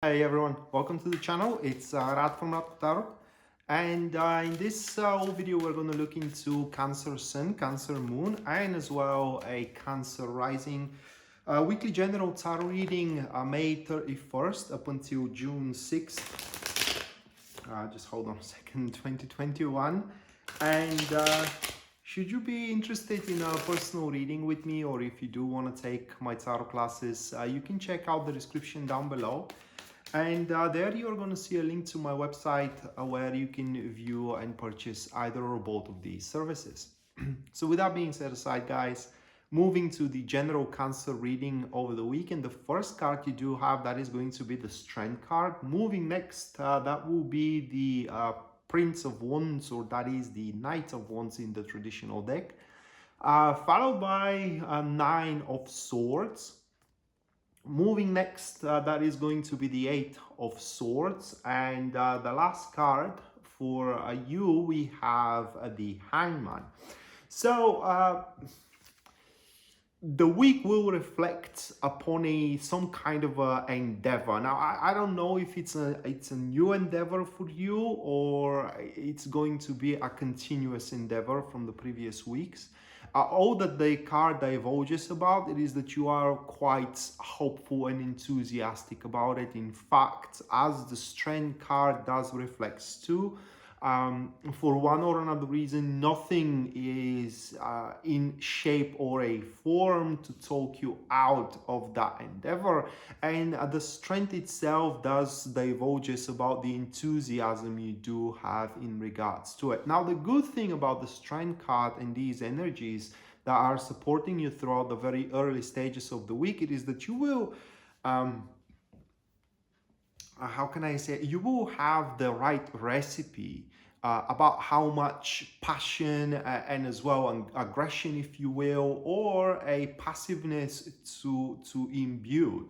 Hey everyone, welcome to the channel. It's Rad from Radko, and in this video we're going to look into Cancer Sun, Cancer Moon, and as well a Cancer Rising weekly general tarot reading May 31st up until June 6th. Just hold on a second, 2021. And should you be interested in a personal reading with me, or if you do want to take my tarot classes, you can check out the description down below. And there you're going to see a link to my website where you can view and purchase either or both of these services. So with that being set aside, guys, moving to the general Cancer reading over the weekend, the first card you do have, that is going to be the Strength card. Moving next, that will be the Prince of Wands, or that is the Knight of Wands in the traditional deck, followed by Nine of Swords. Moving next, that is going to be the Eight of Swords, and the last card for you, we have the Hangman. So the week will reflect upon some kind of endeavor. Now, I don't know if it's a new endeavor for you, or it's going to be a continuous endeavor from the previous weeks. All that the card divulges about it is that you are quite hopeful and enthusiastic about it. In fact, as the Strength card does reflect too, for one or another reason, nothing is in shape or a form to talk you out of that endeavor, and the Strength itself does divulges about the enthusiasm you do have in regards to it. Now, the good thing about the Strength card and these energies that are supporting you throughout the very early stages of the week, it is that you will how can I say, you will have the right recipe about how much passion and as well aggression, if you will, or a passiveness to imbue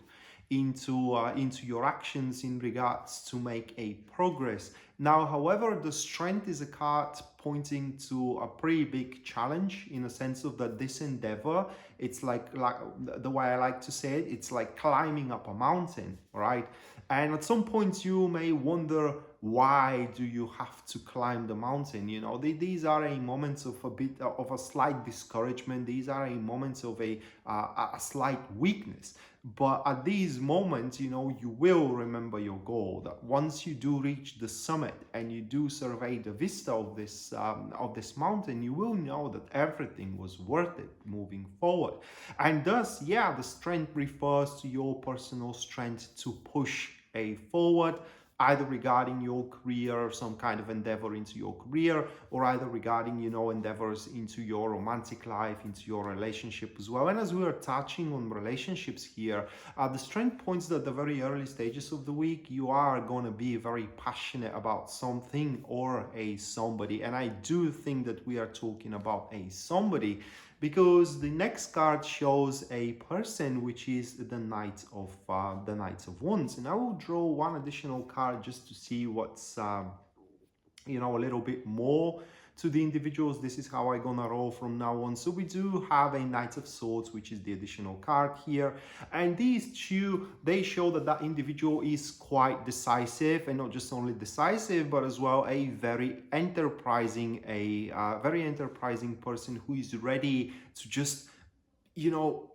into your actions in regards to make a progress. Now, however, the Strength is a card pointing to a pretty big challenge, in a sense of that this endeavor, it's like the way I like to say it, it's like climbing up a mountain, right? And at some point you may wonder, why do you have to climb the mountain? You know, these are a moments of a bit of a slight discouragement. These are a moments of a slight weakness. But at these moments, you know, you will remember your goal, that once you do reach the summit and you do survey the vista of this mountain, you will know that everything was worth it moving forward. And thus, yeah, the Strength refers to your personal strength to push forward, either regarding your career or some kind of endeavor into your career, or either regarding, you know, endeavors into your romantic life, into your relationship as well. And as we are touching on relationships here, the Strength points that at the very early stages of the week, you are going to be very passionate about something or a somebody. And I do think that we are talking about a somebody, because the next card shows a person, which is the Knight of Wands. And I will draw one additional card just to see what's you know, a little bit more to the individuals. This is how I'm gonna roll from now on. So we do have a Knight of Swords, which is the additional card here, and these two, they show that that individual is quite decisive, and not just only decisive, but as well a very enterprising person who is ready to just, you know,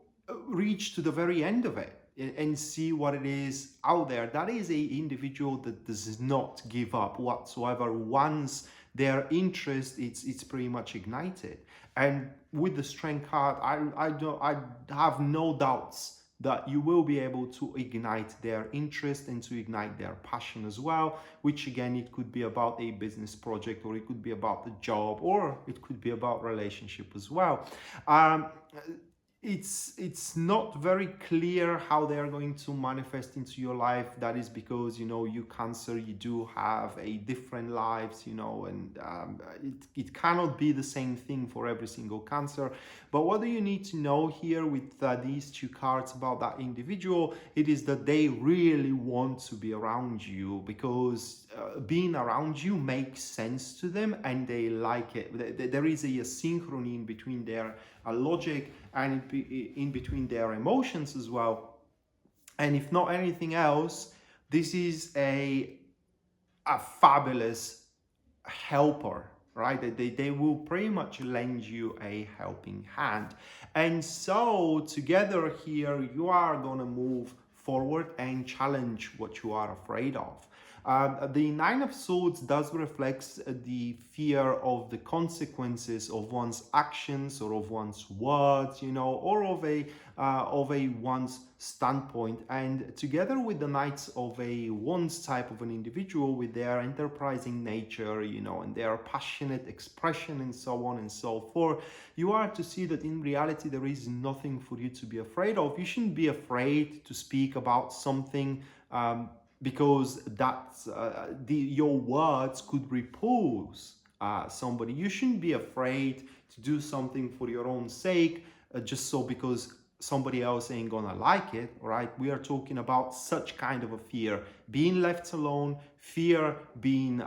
reach to the very end of it and see what it is out there. That is a individual that does not give up whatsoever. Once their interest, it's pretty much ignited. And with the Strength card, I have no doubts that you will be able to ignite their interest and to ignite their passion as well, which again, it could be about a business project, or it could be about the job, or it could be about relationship as well. It's not very clear how they are going to manifest into your life. That is because, you know, you Cancer, you do have a different lives, you know, and it cannot be the same thing for every single Cancer. But what do you need to know here with these two cards about that individual? It is that they really want to be around you, because being around you makes sense to them and they like it. There is a synchrony in between their logic and in between their emotions as well. And if not anything else, This is a fabulous helper, right? They will pretty much lend you a helping hand. And so together here, you are going to move forward and challenge what you are afraid of. The Nine of Swords does reflect the fear of the consequences of one's actions or of one's words, you know, or of a one's standpoint. And together with the Knights of a Wands type of an individual with their enterprising nature, you know, and their passionate expression and so on and so forth, you are to see that in reality there is nothing for you to be afraid of. You shouldn't be afraid to speak about something because that's your words could repulse somebody. You shouldn't be afraid to do something for your own sake just so because somebody else ain't gonna like it, right? We are talking about such kind of a fear, being left alone, fear being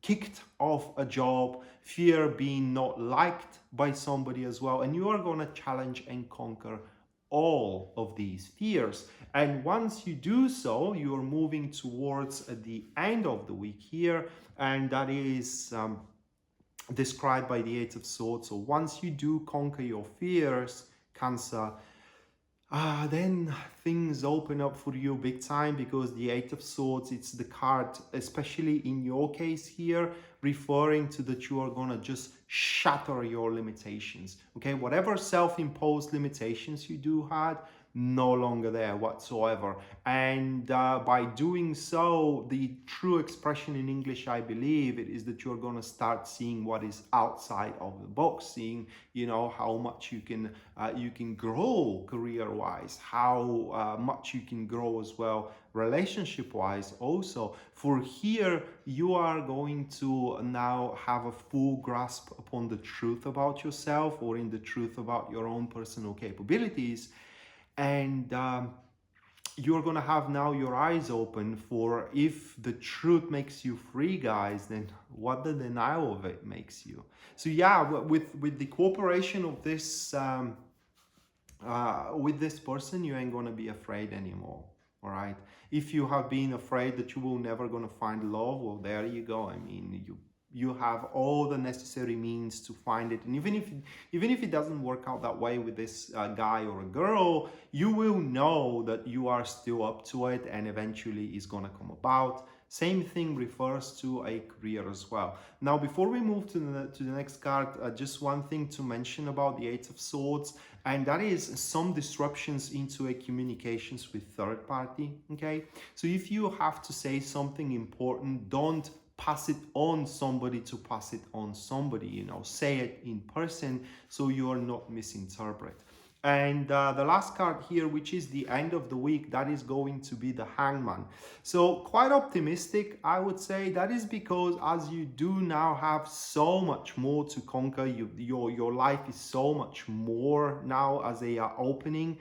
kicked off a job, fear being not liked by somebody as well, and you are gonna challenge and conquer all of these fears. And once you do so, you're moving towards the end of the week here, and that is described by the Eight of Swords. So once you do conquer your fears, Cancer, then things open up for you big time, because the Eight of Swords, it's the card, especially in your case here, referring to that you are gonna just shatter your limitations. Okay, whatever self-imposed limitations you do had, no longer there whatsoever. And by doing so, the true expression in English, I believe, it is that you're going to start seeing what is outside of the box, seeing, you know, how much you can grow career-wise, how much you can grow as well relationship-wise also. For here, you are going to now have a full grasp upon the truth about yourself, or in the truth about your own personal capabilities. And you're gonna have now your eyes open for, if the truth makes you free, guys, then what the denial of it makes you. So yeah, with the cooperation of this with this person, you ain't gonna be afraid anymore. All right, if you have been afraid that you will never gonna find love, well, there you go. I mean, you have all the necessary means to find it. And even if it doesn't work out that way with this guy or a girl, you will know that you are still up to it, and eventually it's gonna come about. Same thing refers to a career as well. Now, before we move to the next card, just one thing to mention about the Eight of Swords, and that is some disruptions into a communications with third party. Okay, so if you have to say something important, don't pass it on somebody to pass it on somebody, you know, say it in person so you are not misinterpreted. And the last card here, which is the end of the week, that is going to be the Hangman. So quite optimistic, I would say. That is because as you do now have so much more to conquer, your life is so much more now as a opening.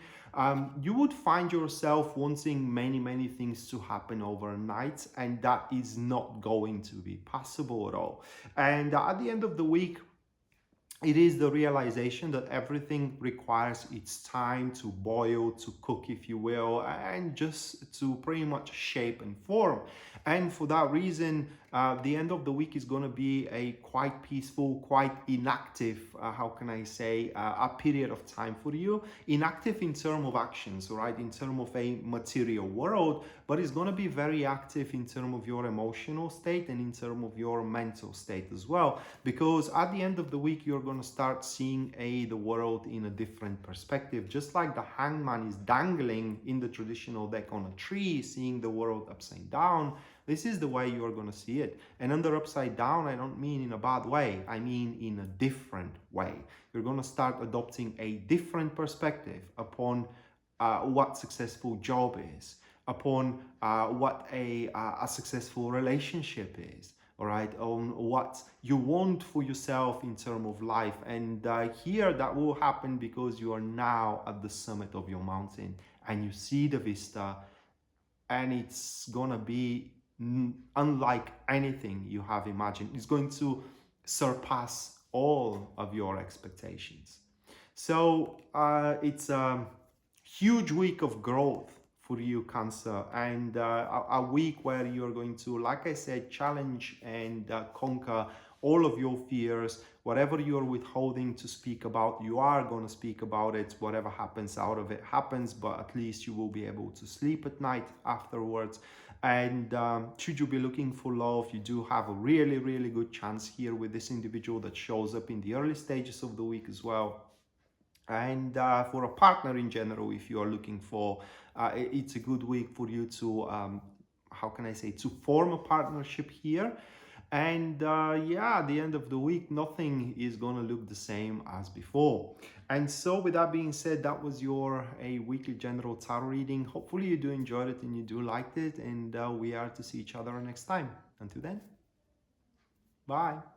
You would find yourself wanting many things to happen overnight, and that is not going to be possible at all. And at the end of the week, it is the realization that everything requires its time to boil, to cook, if you will, and just to pretty much shape and form. And for that reason, the end of the week is going to be a quite peaceful, quite inactive, how can I say, a period of time for you. Inactive in terms of actions, right? In terms of a material world, but it's going to be very active in terms of your emotional state and in terms of your mental state as well. Because at the end of the week, you're going to start seeing the world in a different perspective. Just like the Hangman is dangling in the traditional deck on a tree, seeing the world upside down, this is the way you are going to see it. And under upside down, I don't mean in a bad way. I mean in a different way. You're going to start adopting a different perspective upon what successful job is, upon what a successful relationship is, all right, on what you want for yourself in terms of life. And here that will happen because you are now at the summit of your mountain and you see the vista, and it's gonna be unlike anything you have imagined. It's going to surpass all of your expectations. So it's a huge week of growth for you, Cancer, and a week where you're going to, like I said, challenge and conquer all of your fears. Whatever you're withholding to speak about, you are going to speak about it. Whatever happens out of it happens, but at least you will be able to sleep at night afterwards. And should you be looking for love, you do have a really, really good chance here with this individual that shows up in the early stages of the week as well. And for a partner in general, if you are looking for, it's a good week for you to, how can I say, to form a partnership here. And yeah, at the end of the week, nothing is going to look the same as before. And so with that being said, that was your weekly general tarot reading. Hopefully you do enjoy it and you do like it, and we are to see each other next time. Until then, bye.